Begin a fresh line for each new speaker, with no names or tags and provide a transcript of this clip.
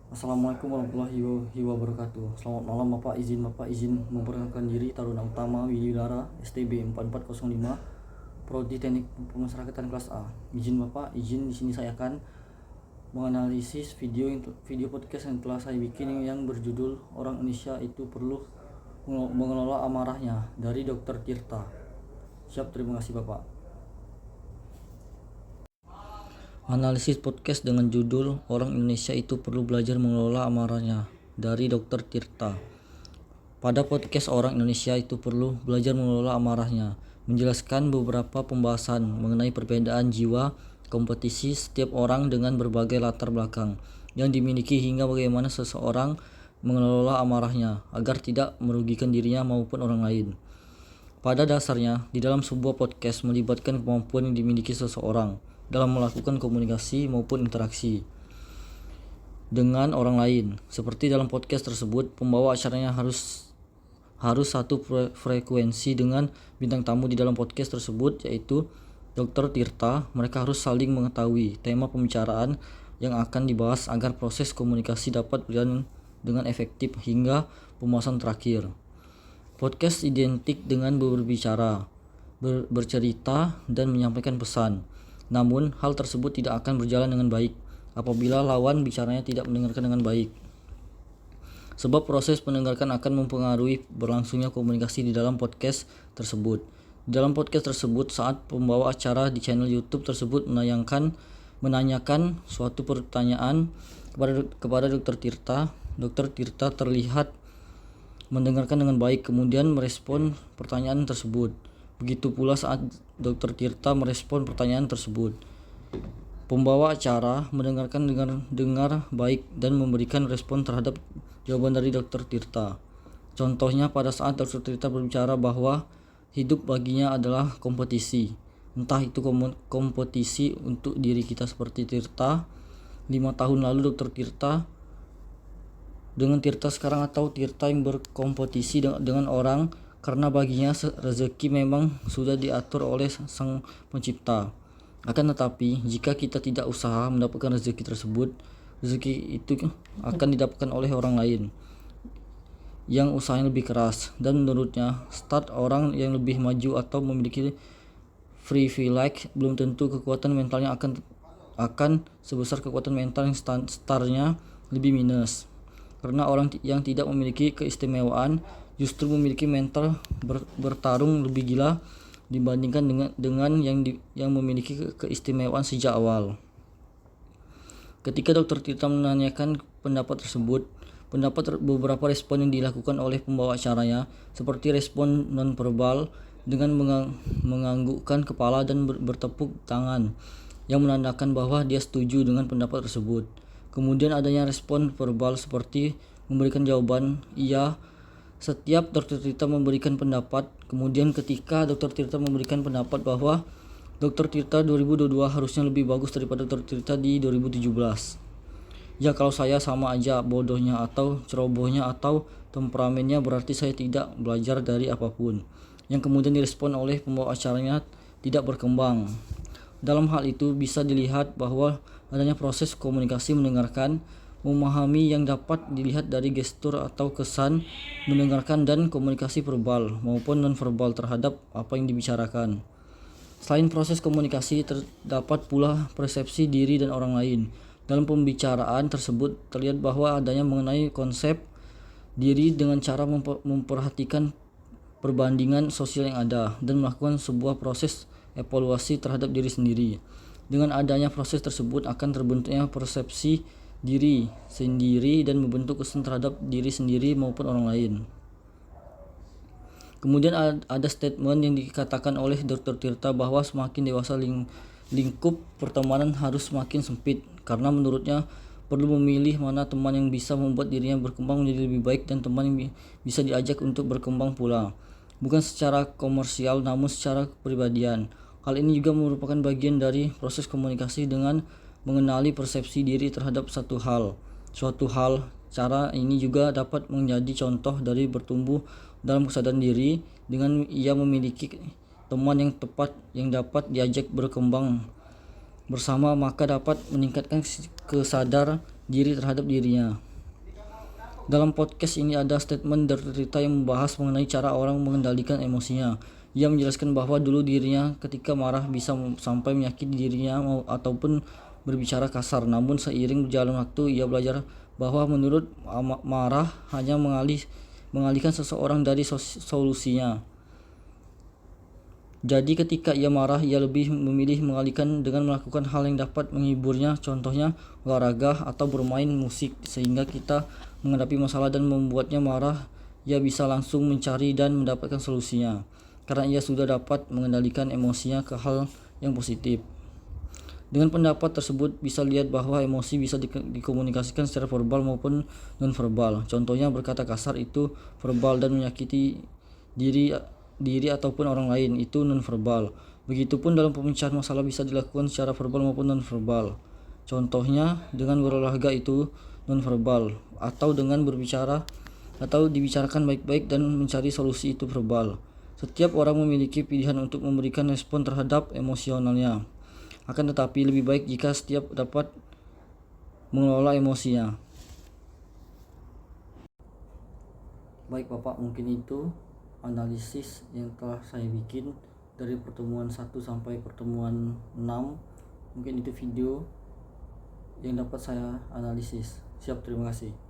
Assalamualaikum warahmatullahi wabarakatuh. Selamat malam Bapak, izin memperkenalkan diri Taruna Utama Wididara STB 4405 Prodi Teknik Pemasyarakatan kelas A. Izin di sini saya akan menganalisis video podcast yang telah saya bikin yang berjudul Orang Indonesia itu perlu mengelola amarahnya dari Dr. Tirta. Siap, terima kasih Bapak. Analisis podcast dengan judul Orang Indonesia itu perlu belajar mengelola amarahnya dari Dr. Tirta. Pada podcast Orang Indonesia itu perlu belajar mengelola amarahnya, menjelaskan beberapa pembahasan mengenai perbedaan jiwa kompetisi setiap orang dengan berbagai latar belakang yang dimiliki hingga bagaimana seseorang mengelola amarahnya agar tidak merugikan dirinya maupun orang lain. Pada dasarnya, di dalam sebuah podcast melibatkan kemampuan yang dimiliki seseorang dalam melakukan komunikasi maupun interaksi dengan orang lain. Seperti dalam podcast tersebut, pembawa acaranya harus satu frekuensi dengan bintang tamu di dalam podcast tersebut, yaitu Dr. Tirta. Mereka harus saling mengetahui tema pembicaraan yang akan dibahas agar proses komunikasi dapat berjalan dengan efektif hingga pembahasan terakhir. Podcast identik dengan berbicara, bercerita, dan menyampaikan pesan. Namun, hal tersebut tidak akan berjalan dengan baik apabila lawan bicaranya tidak mendengarkan dengan baik. Sebab proses mendengarkan akan mempengaruhi berlangsungnya komunikasi di dalam podcast tersebut. Di dalam podcast tersebut, saat pembawa acara di channel YouTube tersebut menanyakan suatu pertanyaan kepada Dr. Tirta, Dr. Tirta terlihat mendengarkan dengan baik kemudian merespon pertanyaan tersebut. Begitu pula saat Dr. Tirta merespon pertanyaan tersebut. Pembawa acara mendengarkan dengar baik dan memberikan respon terhadap jawaban dari Dr. Tirta. Contohnya pada saat Dr. Tirta berbicara bahwa hidup baginya adalah kompetisi. Entah itu kompetisi untuk diri kita seperti Tirta 5 tahun lalu Dr. Tirta dengan Tirta sekarang, atau Tirta yang berkompetisi dengan orang karena baginya rezeki memang sudah diatur oleh Sang Pencipta. Akan tetapi, jika kita tidak usaha mendapatkan rezeki tersebut, rezeki itu akan didapatkan oleh orang lain yang usahanya lebih keras. Dan menurutnya, start orang yang lebih maju atau memiliki privilege belum tentu kekuatan mentalnya akan sebesar kekuatan mental yang startnya lebih minus. Karena orang yang tidak memiliki keistimewaan justru memiliki mental bertarung lebih gila dibandingkan dengan yang memiliki keistimewaan sejak awal. Ketika Dr. Tirta menanyakan pendapat tersebut, beberapa respon yang dilakukan oleh pembawa acaranya, seperti respon nonverbal dengan menganggukkan kepala dan bertepuk tangan yang menandakan bahwa dia setuju dengan pendapat tersebut. Kemudian adanya respon verbal seperti memberikan jawaban iya setiap Dr. Tirta memberikan pendapat. Kemudian ketika Dr. Tirta memberikan pendapat bahwa Dr. Tirta 2022 harusnya lebih bagus daripada Dr. Tirta di 2017. Ya, kalau saya sama aja bodohnya atau cerobohnya atau temperamennya, berarti saya tidak belajar dari apapun. Yang kemudian direspon oleh pembawa acaranya tidak berkembang. Dalam hal itu bisa dilihat bahwa adanya proses komunikasi mendengarkan, memahami yang dapat dilihat dari gestur atau kesan mendengarkan dan komunikasi verbal maupun nonverbal terhadap apa yang dibicarakan. Selain proses komunikasi, terdapat pula persepsi diri dan orang lain. Dalam pembicaraan tersebut terlihat bahwa adanya mengenai konsep diri dengan cara memperhatikan perbandingan sosial yang ada dan melakukan sebuah proses evaluasi terhadap diri sendiri. Dengan adanya proses tersebut akan terbentuknya persepsi diri sendiri dan membentuk kesan terhadap diri sendiri maupun orang lain. Kemudian ada statement yang dikatakan oleh Dr. Tirta bahwa semakin dewasa lingkup pertemanan harus semakin sempit, karena menurutnya perlu memilih mana teman yang bisa membuat dirinya berkembang menjadi lebih baik dan teman yang bisa diajak untuk berkembang pula, bukan secara komersial namun secara kepribadian. Hal ini juga merupakan bagian dari proses komunikasi dengan mengenali persepsi diri terhadap suatu hal. Cara ini juga dapat menjadi contoh dari bertumbuh dalam kesadaran diri dengan ia memiliki teman yang tepat yang dapat diajak berkembang bersama, maka dapat meningkatkan diri terhadap dirinya. Dalam podcast ini ada statement dari Tirta yang membahas mengenai cara orang mengendalikan emosinya. Ia menjelaskan bahwa dulu dirinya ketika marah bisa sampai menyakiti dirinya ataupun berbicara kasar. Namun seiring berjalan waktu ia belajar bahwa menurut marah hanya mengalihkan seseorang dari solusinya. Jadi ketika ia marah, ia lebih memilih mengalihkan dengan melakukan hal yang dapat menghiburnya, contohnya olahraga atau bermain musik. Sehingga kita menghadapi masalah dan membuatnya marah, ia bisa langsung mencari dan mendapatkan solusinya, karena ia sudah dapat mengendalikan emosinya ke hal yang positif. Dengan pendapat tersebut bisa lihat bahwa emosi bisa dikomunikasikan secara verbal maupun non-verbal. Contohnya berkata kasar itu verbal dan menyakiti diri ataupun orang lain itu non-verbal. Begitupun dalam pemecahan masalah bisa dilakukan secara verbal maupun non-verbal. Contohnya dengan berolahraga itu non-verbal, atau dengan berbicara atau dibicarakan baik-baik dan mencari solusi itu verbal. Setiap orang memiliki pilihan untuk memberikan respon terhadap emosionalnya. Akan tetapi lebih baik jika setiap dapat mengelola emosinya. Baik Bapak, mungkin itu analisis yang telah saya bikin dari pertemuan 1 sampai pertemuan 6. Mungkin itu video yang dapat saya analisis. Siap, terima kasih.